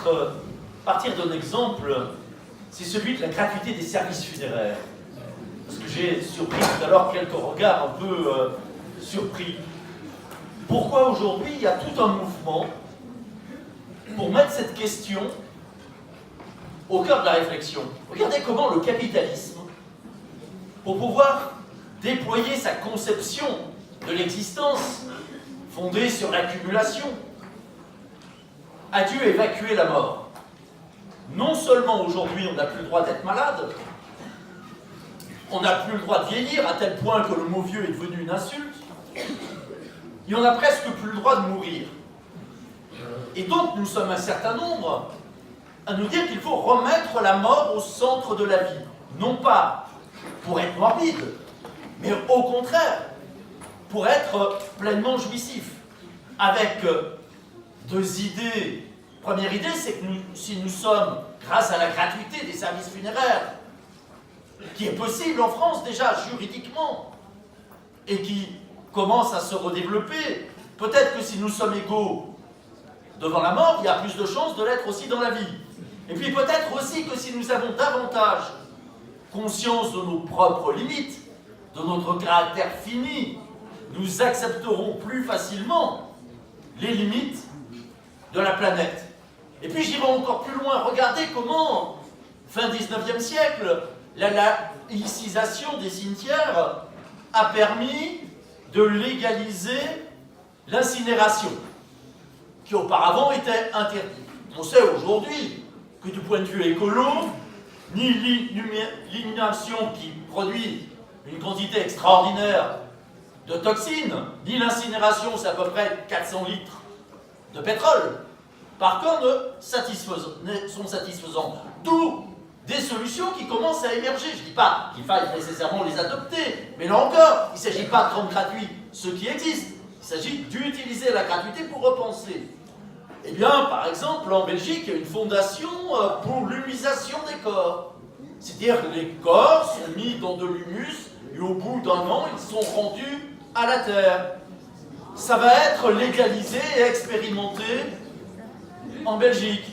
peut-être partir d'un exemple, c'est celui de la gratuité des services funéraires. Parce que j'ai surpris tout à l'heure quelques regards un peu surpris. Pourquoi aujourd'hui il y a tout un mouvement pour mettre cette question au cœur de la réflexion? Regardez comment le capitalisme, pour pouvoir déployer sa conception de l'existence fondée sur l'accumulation, a dû évacuer la mort. Non seulement aujourd'hui on n'a plus le droit d'être malade, on n'a plus le droit de vieillir à tel point que le mot vieux est devenu une insulte, et on n'a presque plus le droit de mourir. Et donc nous sommes un certain nombre à nous dire qu'il faut remettre la mort au centre de la vie. Non pas pour être morbide, mais au contraire, pour être pleinement jouissif. Avec deux idées. Première idée, c'est que si nous sommes, grâce à la gratuité des services funéraires, qui est possible en France déjà juridiquement, et qui commence à se redévelopper, peut-être que si nous sommes égaux devant la mort, il y a plus de chances de l'être aussi dans la vie. Et puis peut-être aussi que si nous avons davantage conscience de nos propres limites, de notre caractère fini, nous accepterons plus facilement les limites de la planète. Et puis j'irai encore plus loin. Regardez comment, fin 19e siècle, la laïcisation des cimetières a permis de légaliser l'incinération, qui auparavant était interdite. On sait aujourd'hui que du point de vue écolo, ni l'illumination qui produit une quantité extraordinaire de toxines, ni l'incinération, c'est à peu près 400 litres de pétrole, par contre, sont satisfaisants. D'où des solutions qui commencent à émerger. Je ne dis pas qu'il faille nécessairement les adopter, mais là encore, il ne s'agit pas de rendre gratuit ce qui existe, il s'agit d'utiliser la gratuité pour repenser. Eh bien, par exemple, en Belgique, il y a une fondation pour l'humusation des corps. C'est-à-dire que les corps sont mis dans de l'humus et au bout d'un an, ils sont rendus à la terre. Ça va être légalisé et expérimenté en Belgique.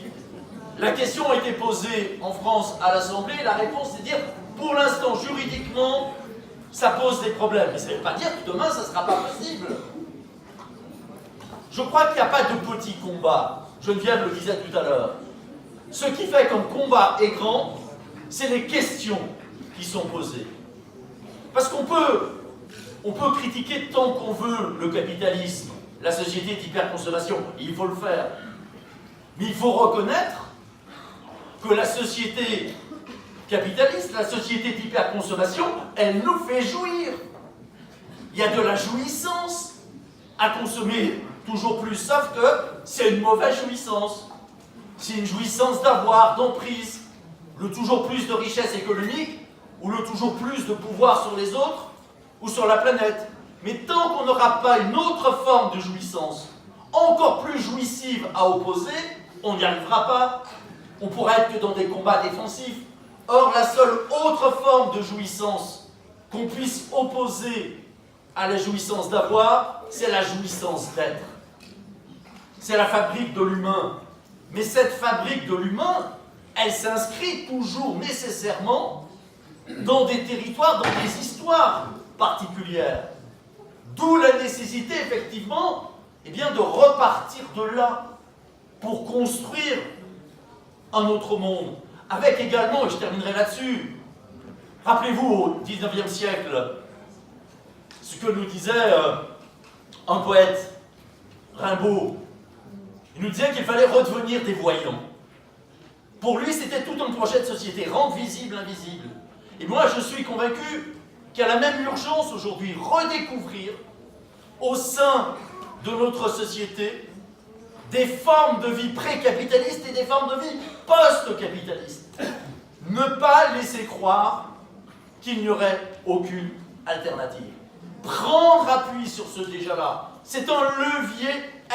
La question a été posée en France à l'Assemblée, la réponse c'est de dire, pour l'instant, juridiquement, ça pose des problèmes. Mais ça ne veut pas dire que demain, ça ne sera pas possible. Je crois qu'il n'y a pas de petit combat. Geneviève le disait tout à l'heure. Ce qui fait qu'un combat est grand, c'est les questions qui sont posées. Parce qu'on peut critiquer tant qu'on veut le capitalisme, la société d'hyperconsommation, et il faut le faire. Mais il faut reconnaître que la société capitaliste, la société d'hyperconsommation, elle nous fait jouir. Il y a de la jouissance à consommer toujours plus, sauf que c'est une mauvaise jouissance. C'est une jouissance d'avoir, d'emprise, le toujours plus de richesse économique, ou le toujours plus de pouvoir sur les autres, ou sur la planète. Mais tant qu'on n'aura pas une autre forme de jouissance, encore plus jouissive à opposer, on n'y arrivera pas. On pourra être que dans des combats défensifs. Or, la seule autre forme de jouissance qu'on puisse opposer à la jouissance d'avoir, c'est la jouissance d'être. C'est la fabrique de l'humain. Mais cette fabrique de l'humain, elle s'inscrit toujours nécessairement dans des territoires, dans des histoires particulières. D'où la nécessité, effectivement, eh bien, de repartir de là pour construire un autre monde. Avec également, et je terminerai là-dessus, rappelez-vous au XIXe siècle, ce que nous disait un poète, Rimbaud. Il nous disait qu'il fallait redevenir des voyants. Pour lui, c'était tout un projet de société, rendre visible l'invisible. Et moi, je suis convaincu qu'il y a la même urgence aujourd'hui, redécouvrir au sein de notre société des formes de vie pré-capitalistes et des formes de vie post-capitalistes. Ne pas laisser croire qu'il n'y aurait aucune alternative. Prendre appui sur ce déjà-là, c'est un levier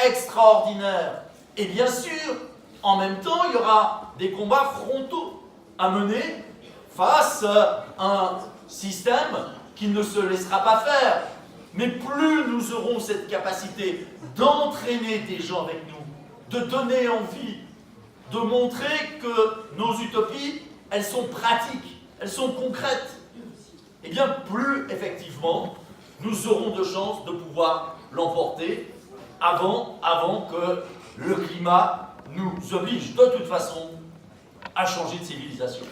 extraordinaire. Et bien sûr, en même temps, il y aura des combats frontaux à mener face à un système qui ne se laissera pas faire. Mais plus nous aurons cette capacité d'entraîner des gens avec nous, de donner envie de montrer que nos utopies, elles sont pratiques, elles sont concrètes. Eh bien, plus effectivement, nous aurons de chances de pouvoir l'emporter avant que le climat nous oblige de toute façon à changer de civilisation.